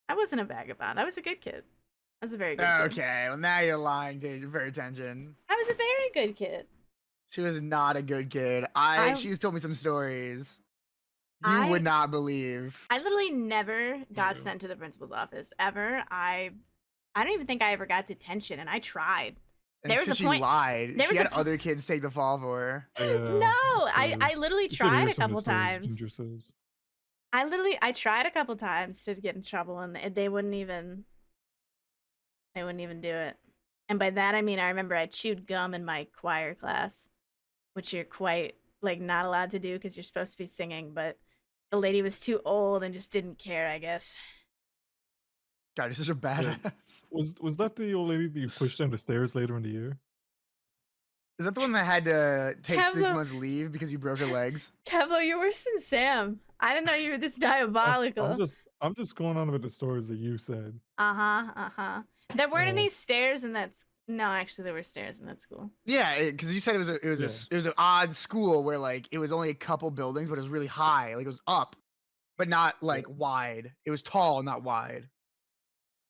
I wasn't a vagabond. I was a good kid. I was a very good kid. Okay, well now you're lying for attention. I was a very good kid. She was not a good kid. I She's told me some stories you would I not believe. I literally never got Yeah. sent to the principal's office ever. I don't even think I ever got detention, and I tried. And There was a she point. lied. There She was had a po- other kids take the fall for her. Yeah, No, okay. I literally You should hear tried a some of couple the stories times. Ginger says. I tried a couple times to get in trouble, and they wouldn't even do it. And by that I mean I remember I chewed gum in my choir class, which you're quite like not allowed to do because you're supposed to be singing, but the lady was too old and just didn't care, I guess. God, you're such a badass. Was that the old lady that you pushed down the stairs later in the year? Is that the one that had to take 6 Kevo. months leave because you broke her legs? Kevo, you're worse than Sam. I didn't know you were this diabolical. I'm just going on with the stories that you said. Uh-huh. There weren't Oh. any stairs in that no, actually there were stairs in that school. Yeah, because you said it was an odd school where like it was only a couple buildings, but it was really high. Like it was up, but not like wide. It was tall, not wide.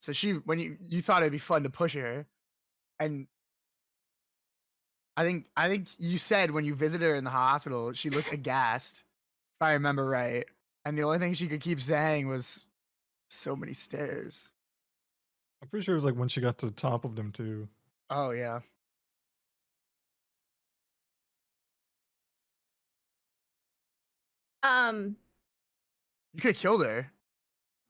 So when you thought it'd be fun to push her, and I think you said when you visited her in the hospital, she looked aghast, if I remember right. And the only thing she could keep saying was, "So many stairs." I'm pretty sure it was like when she got to the top of them too. Oh yeah. You could have killed her.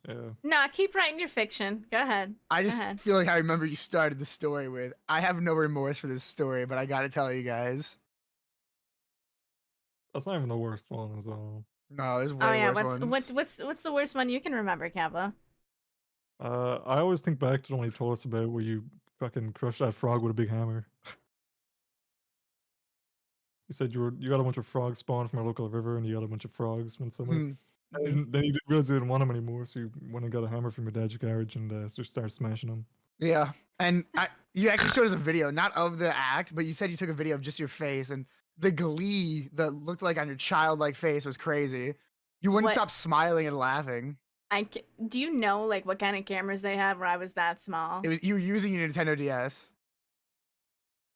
Yeah. Nah, keep writing your fiction. Go ahead. I Go just ahead. feel like I remember you started the story with, "I have no remorse for this story, but I gotta tell you guys." That's not even the worst one as well. No, there's Oh way yeah, worse ones. what's the worst one you can remember, Kevla? I always think back to when you told us about where you fucking crushed that frog with a big hammer. You said you got a bunch of frogs spawned from a local river, and you got a bunch of frogs one summer. Mhm. And then you didn't realize you didn't want them anymore, so you went and got a hammer from your dad's garage and just started smashing them. Yeah, and you actually showed us a video, not of the act, but you said you took a video of just your face, and the glee that looked like on your childlike face was crazy. You wouldn't What- stop smiling and laughing. Do you know like what kind of cameras they had where I was that small? You were using your Nintendo DS.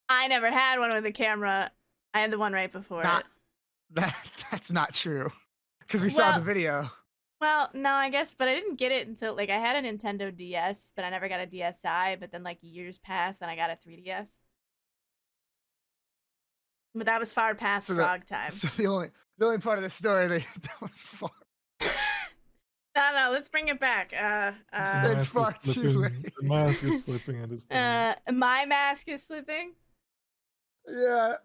I never had one with a camera. I had the one right before Not- it. That's not true, because we saw the Well- video. Well, no, I guess, but I didn't get it until like I had a Nintendo DS, but I never got a DSi. But then like years passed, and I got a 3DS. But that was far past So frog time. So the only part of the story that was far. No, let's bring it back. It's far too late. The mask is slipping at this point. My mask is slipping. Yeah.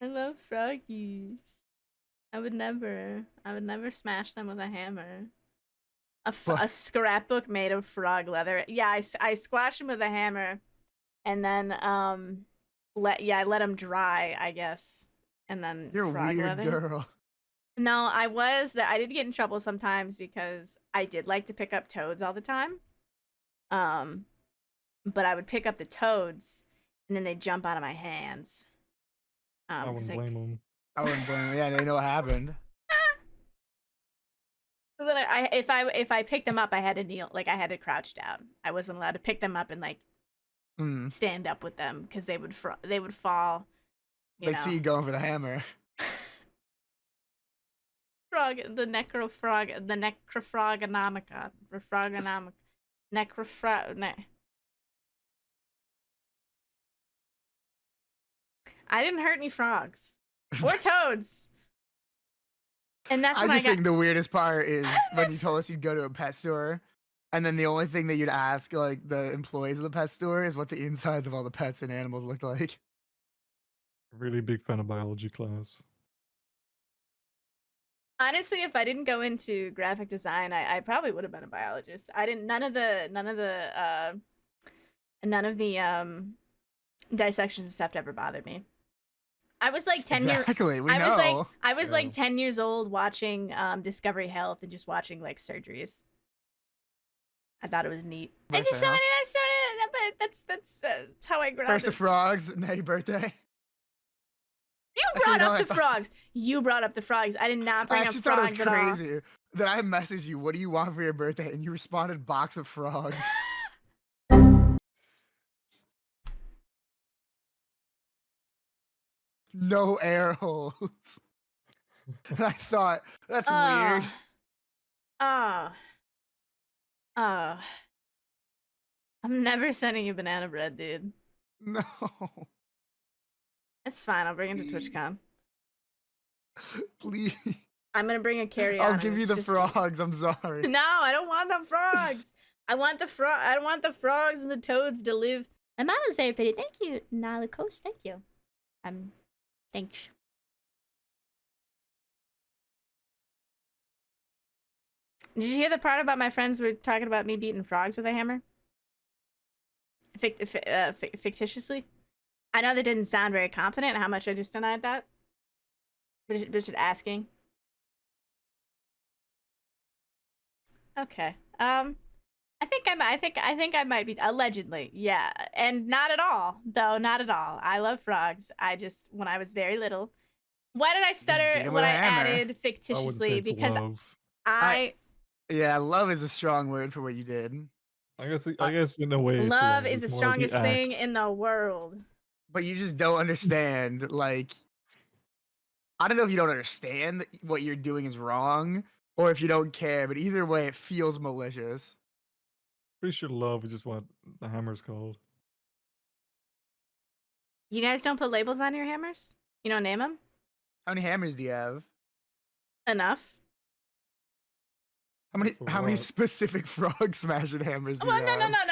I love froggies. I would never smash them with a hammer. A scrapbook made of frog leather. Yeah, I squashed them with a hammer, and then I let them dry, I guess, and then You're a frog weird leather. girl. No, I did get in trouble sometimes because I did like to pick up toads all the time. But I would pick up the toads, and then they'd jump out of my hands. I wouldn't blame them. I wouldn't blame them. Yeah, they know what happened. So then if I picked them up, I had to kneel, like I had to crouch down. I wasn't allowed to pick them up and like stand up with them because they would fall. They'd see you going for the hammer. Frog, the necrofrogonomica, I didn't hurt any frogs or toads. And that's I when just think the weirdest part is when you told us you'd go to a pet store, and then the only thing that you'd ask like the employees of the pet store is what the insides of all the pets and animals looked like. Really big fan of biology class. Honestly, if I didn't go into graphic design, I probably would have been a biologist. I didn't. None of the dissections and stuff ever bothered me. I was like 10 years. Exactly. I was like 10 years old watching Discovery Health and just watching like surgeries. I thought it was neat. And just so many nice, but that's how I grew up. First the frogs, now your birthday. You brought up the frogs. You brought up the frogs. I did not bring up frogs at all. I actually thought it was crazy Then I messaged you, what do you want for your birthday? And you responded, box of frogs. No air holes. And I thought, that's weird. Oh. Oh. I'm never sending you banana bread, dude. No. It's fine. I'll bring it to TwitchCon. Please. I'm gonna bring a carry-on. I'll give you the frogs. I'm sorry. No, I don't want the frogs. I want the frogs and the toads to live. My mom is very pretty. Thank you, Nala Coast. Thank you. Thanks. Did you hear the part about my friends were talking about me beating frogs with a hammer? Fictitiously? I know that didn't sound very confident. How much I just denied that? But just asking. Okay. I think I might be allegedly. Yeah, and not at all. Though not at all. I love frogs. I just when I was very little. Why did I stutter when I added fictitiously? Because yeah, love is a strong word for what you did. I guess in a way, love is the strongest thing in the world. But you just don't understand. Like, I don't know if you don't understand that what you're doing is wrong, or if you don't care. But either way, it feels malicious. Pretty sure love is just what the hammer's called. You guys don't put labels on your hammers? You don't name them? How many hammers do you have? Enough. How many specific frog smashing hammers do you have?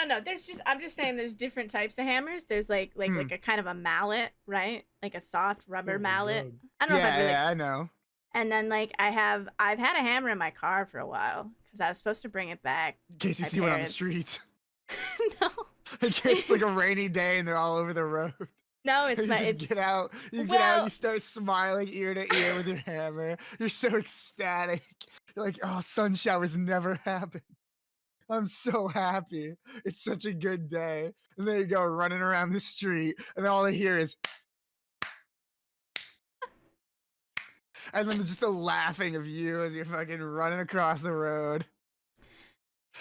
No. I'm just saying there's different types of hammers. There's like a kind of a mallet, right? Like a soft rubber mallet. I don't know if I'd really... Yeah, I know. And then like I've had a hammer in my car for a while because I was supposed to bring it back. In case you see one on the streets. No. In case it's like a rainy day and they're all over the road. No, it's you get out, you start smiling ear to ear with your hammer. You're so ecstatic. You're like, oh, sun showers never happen. I'm so happy. It's such a good day. And there you go, running around the street, and all I hear is and then just the laughing of you as you're fucking running across the road.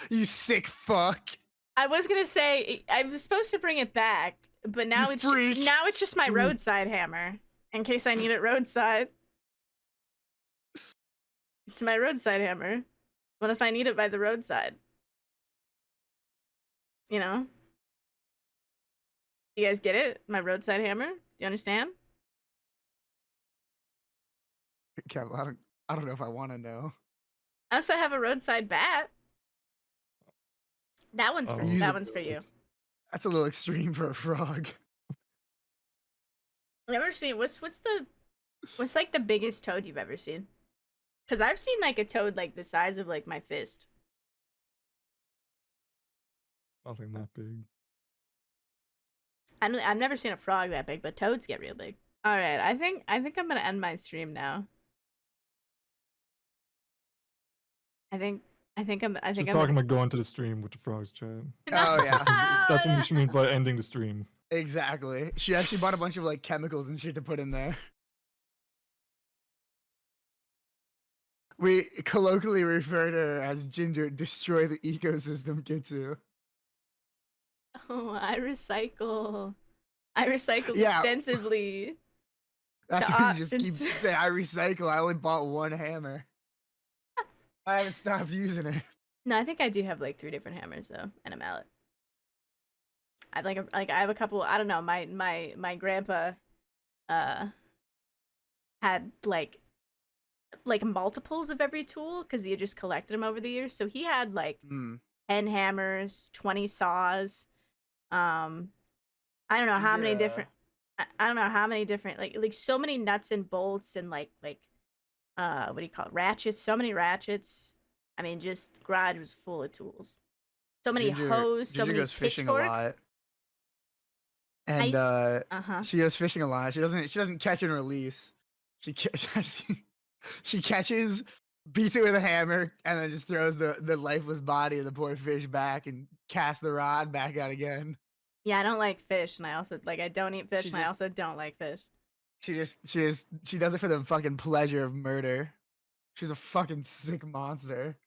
You sick fuck. I was gonna say I was supposed to bring it back, but now it's just my roadside hammer in case I need it roadside. It's my roadside hammer. What if I need it by the roadside? You know? You guys get it? My roadside hammer? Do you understand? Kevin, I don't know if I want to know. I also have a roadside bat. That one's for you. That's a little extreme for a frog. Never seen what's like the biggest toad you've ever seen? Because I've seen like a toad like the size of like my fist. Nothing that big. I've never seen a frog that big, but toads get real big. All right, I think I'm gonna end my stream now. I think I'm talking about going to the stream with the frogs, chat. Oh yeah, that's what she means by ending the stream. Exactly. She actually bought a bunch of like chemicals and shit to put in there. We colloquially refer to her as Ginger. Destroy the ecosystem, Kitsu. Oh, I recycle extensively. That's why you just keep saying I recycle. I only bought one hammer. I haven't stopped using it. No, I think I do have like 3 different hammers though, and a mallet. I have a couple. I don't know. My grandpa, had like multiples of every tool because he had just collected them over the years. So he had like 10 hammers, 20 saws. I don't know how many different. I don't know how many different like so many nuts and bolts and like what do you call it? Ratchets, so many ratchets. I mean, just garage was full of tools. So many hose, so many goes fishing a pitchforks. lot. And she goes fishing a lot. She doesn't catch and release. She catches, beats it with a hammer, and then just throws the lifeless body of the poor fish back and casts the rod back out again. Yeah, I don't like fish, and I also I don't eat fish, and I also don't like fish. She does it for the fucking pleasure of murder. She's a fucking sick monster.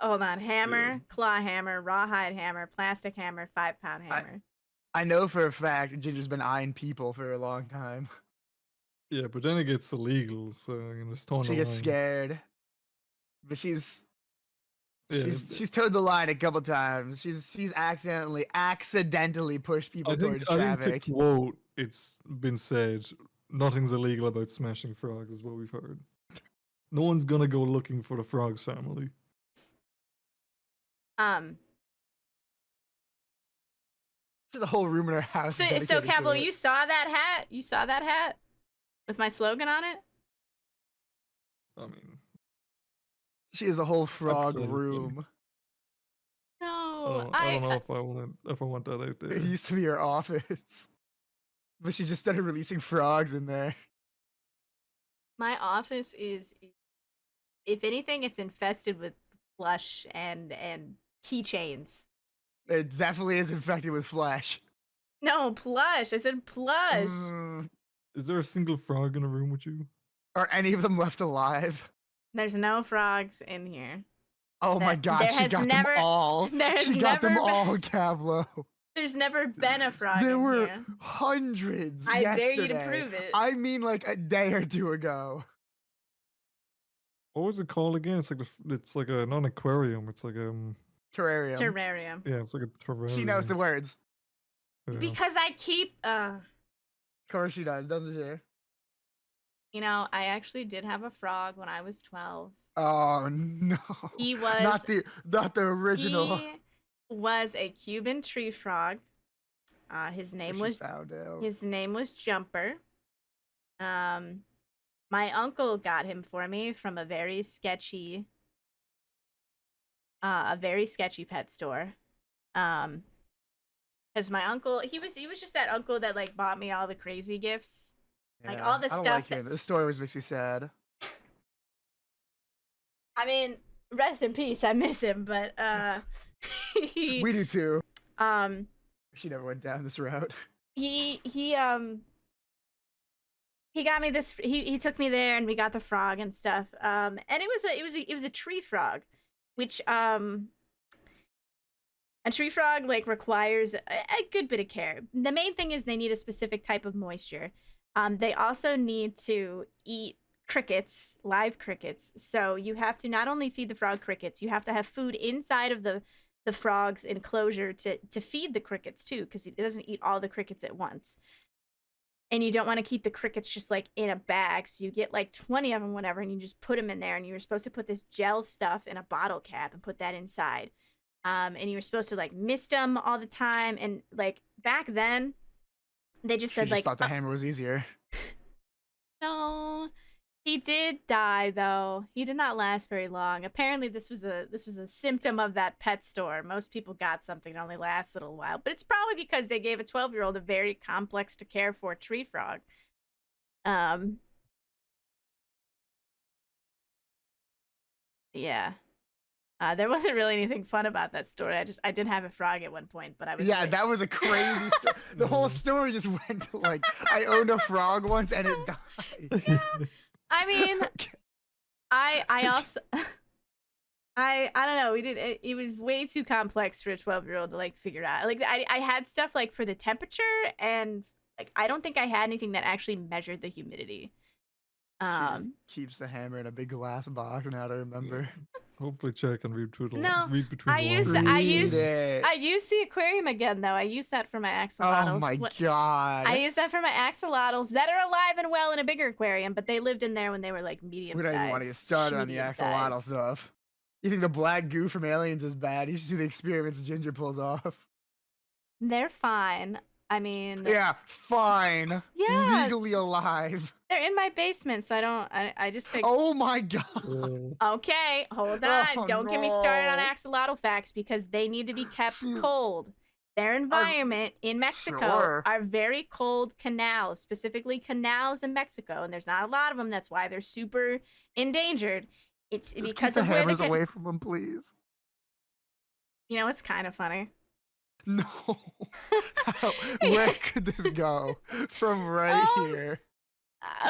Hold on. Hammer, claw hammer, rawhide hammer, plastic hammer, 5-pound hammer. I know for a fact Ginger's been eyeing people for a long time. Yeah, but then it gets illegal, so it's torn She the gets line. scared. But she's Yeah, towed the line a couple times. She's accidentally pushed people towards I think traffic. to quote, it's been said, nothing's illegal about smashing frogs, is what we've heard. No one's gonna go looking for the frog's family. There's a whole room in her house. So Campbell, you saw that hat? You saw that hat with my slogan on it? I mean, she has a whole frog Absolutely. room. No, I don't know if I want that out there. It used to be her office, but she just started releasing frogs in there. My office is, if anything, it's infested with plush and keychains. It definitely is infected with flesh. No, plush. I said plush. Is there a single frog in a room with you? Are any of them left alive? There's no frogs in here. Oh my god, she got them all. She got them all, Cavlo. There's never been a frog There in were here. hundreds I yesterday. dare you to prove it. I mean like a day or two ago. What was it called again? It's like a not an aquarium. It's like terrarium. Terrarium. Yeah, it's like a terrarium. She knows the words. Yeah. Because I keep Of course she does, doesn't she? You know, I actually did have a frog when I was 12. Oh no. He was not the original. He was a Cuban tree frog. His name was Jumper. My uncle got him for me from a very sketchy pet store. Because my uncle, he was just that uncle that like bought me all the crazy gifts. Yeah, like all the I don't stuff like this story always makes me sad. I mean, rest in peace. I miss him, but we do too. She never went down this route. He got me this. He took me there, and we got the frog and stuff. And it was a tree frog, which a tree frog like requires a good bit of care. The main thing is they need a specific type of moisture. They also need to eat crickets, live crickets. So you have to not only feed the frog crickets, you have to have food inside of the frog's enclosure to feed the crickets too, because it doesn't eat all the crickets at once. And you don't want to keep the crickets just like in a bag, so you get like 20 of them, whatever, and you just put them in there. And you were supposed to put this gel stuff in a bottle cap and put that inside. And you were supposed to like mist them all the time. And like back then, they just said thought the hammer was easier. No, he did die though. He did not last very long. Apparently, this was a symptom of that pet store. Most people got something that only lasts a little while, but it's probably because they gave a 12-year-old a very complex to care for tree frog. Yeah. There wasn't really anything fun about that story. I did have a frog at one point, but I was that was a crazy story. The whole story just went to like I owned a frog once and it died. Yeah. I mean, I also I don't know. It was way too complex for a 12-year-old to like figure out. Like I had stuff like for the temperature, and like I don't think I had anything that actually measured the humidity. She just keeps the hammer in a big glass box now to remember. Hopefully check and read between I use the aquarium again though. I use that for my axolotls. Oh my god. I use that for my axolotls that are alive and well in a bigger aquarium, but they lived in there when they were like medium size. We don't even want to get started on the axolotl stuff. You think the black goo from Aliens is bad? You should see the experiments Ginger pulls off. They're fine. I mean, yeah, fine. Yeah, legally alive. They're in my basement, so I just think. Oh my god. Okay, hold on. Don't get me started on axolotl facts because they need to be kept cold. Their environment in Mexico are very cold canals, specifically canals in Mexico, and there's not a lot of them. That's why they're super endangered. It's just because keep of the where hammers away from them, please. You know, it's kind of funny. No. Where could this go from right here?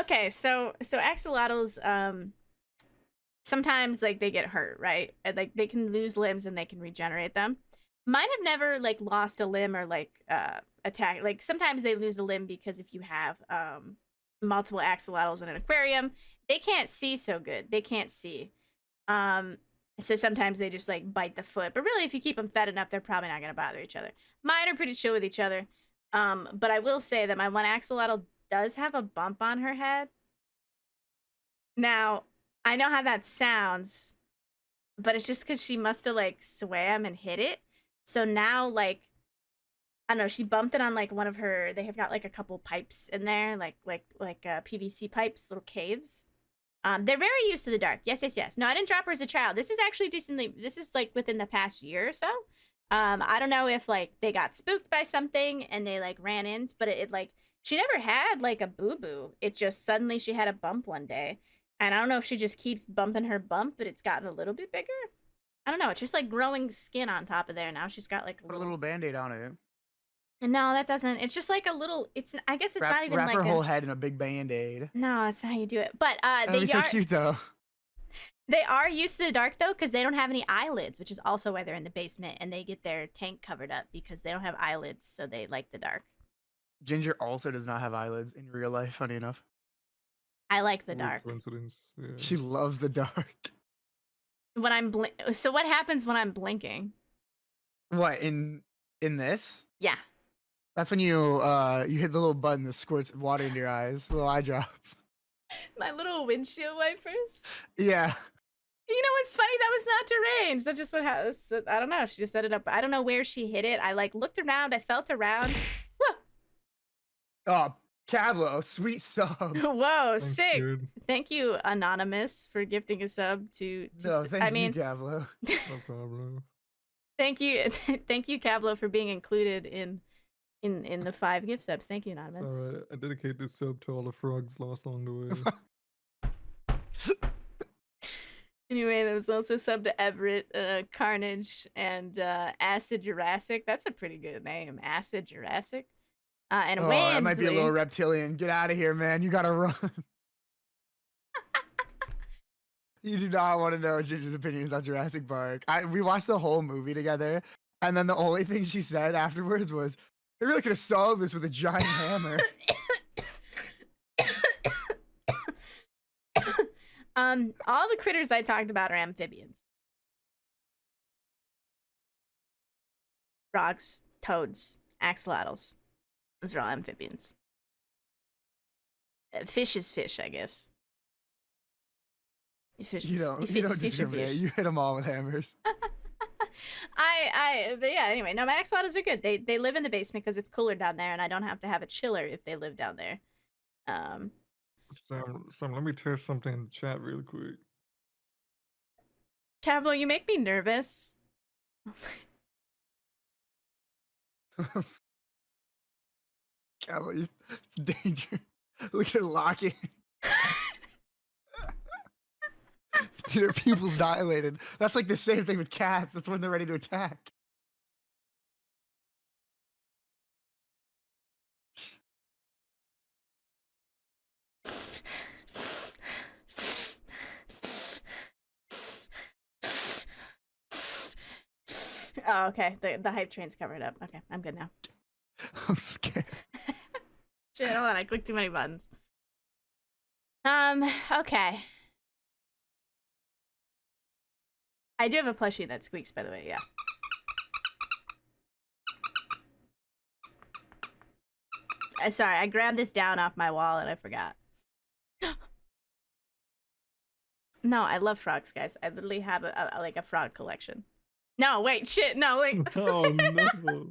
Okay, so axolotls sometimes like they get hurt, right? And like they can lose limbs and they can regenerate them. Mine have never like lost a limb or like attack. Like sometimes they lose a limb because if you have multiple axolotls in an aquarium, they can't see so good. They can't see. So sometimes they just like bite the foot. But really, if you keep them fed enough, they're probably not going to bother each other. Mine are pretty chill with each other. But I will say that my one axolotl does have a bump on her head. Now, I know how that sounds, but it's just because she must have like swam and hit it. So now, like, I don't know, she bumped it on like one of her. They have got like a couple pipes in there, like PVC pipes, little caves. They're very used to the dark. Yes, yes, yes. No, I didn't drop her as a child. This is actually decently. This is like within the past year or so. I don't know if like they got spooked by something and they like ran in, but it like she never had like a boo boo. It just suddenly she had a bump one day, and I don't know if she just keeps bumping her bump, but it's gotten a little bit bigger. I don't know. It's just like growing skin on top of there now. She's got like Put a little band-aid on it. No, that doesn't. It's just like a little. It's. I guess it's not even wrap like her whole head in a big band-aid. No, that's not how you do it. But That'd be so cute though. They are used to the dark though, because they don't have any eyelids, which is also why they're in the basement, and they get their tank covered up because they don't have eyelids, so they like the dark. Ginger also does not have eyelids in real life. Funny enough. I like the dark. Coincidence. Yeah. She loves the dark. When I'm so what happens when I'm blinking? What in this? Yeah. That's when you hit the little button that squirts water into your eyes, little eye drops. My little windshield wipers. Yeah. You know what's funny? That was not deranged. That's just what happens. I don't know. She just set it up. I don't know where she hit it. I like looked around. I felt around. Oh, Cablo, sweet sub. Whoa, Thanks, sick. dude. Thank you, Anonymous, for gifting a sub to No, thank you, Cablo. No problem. Thank you, thank you, Cablo, for being included in the 5 gift subs. Thank you, It's Anonymous. alright. I dedicate this sub to all the frogs lost along the way. Anyway, there was also sub to Everett, Carnage, and Acid Jurassic. That's a pretty good name, Acid Jurassic. And Oh, that might be a Wamsley. little reptilian. Get out of here, man. You gotta run. You do not want to know Ginger's opinions on Jurassic Park. We watched the whole movie together, and then the only thing she said afterwards was, "They really could have solved this with a giant hammer." All the critters I talked about are amphibians. Frogs, toads, axolotls. Those are all amphibians. Fish is fish, I guess. Fish, You don't fish are discriminate. fish. You hit them all with hammers. But yeah, anyway, no, my axolotls are good. They live in the basement because it's cooler down there, and I don't have to have a chiller if they live down there. Sam, let me test something in the chat real quick. Cavlo, you make me nervous. Cablo, it's danger. Look at Lockie. Dude, their pupils dilated. That's like the same thing with cats. That's when they're ready to attack. Oh, okay. The hype train's covered up. Okay, I'm good now. I'm scared. Shit, hold on. I clicked too many buttons. Okay. I do have a plushie that squeaks, by the way, yeah. Sorry, I grabbed this down off my wall and I forgot. No, I love frogs, guys. I literally have a frog collection. No, wait, shit, no, wait. Oh no.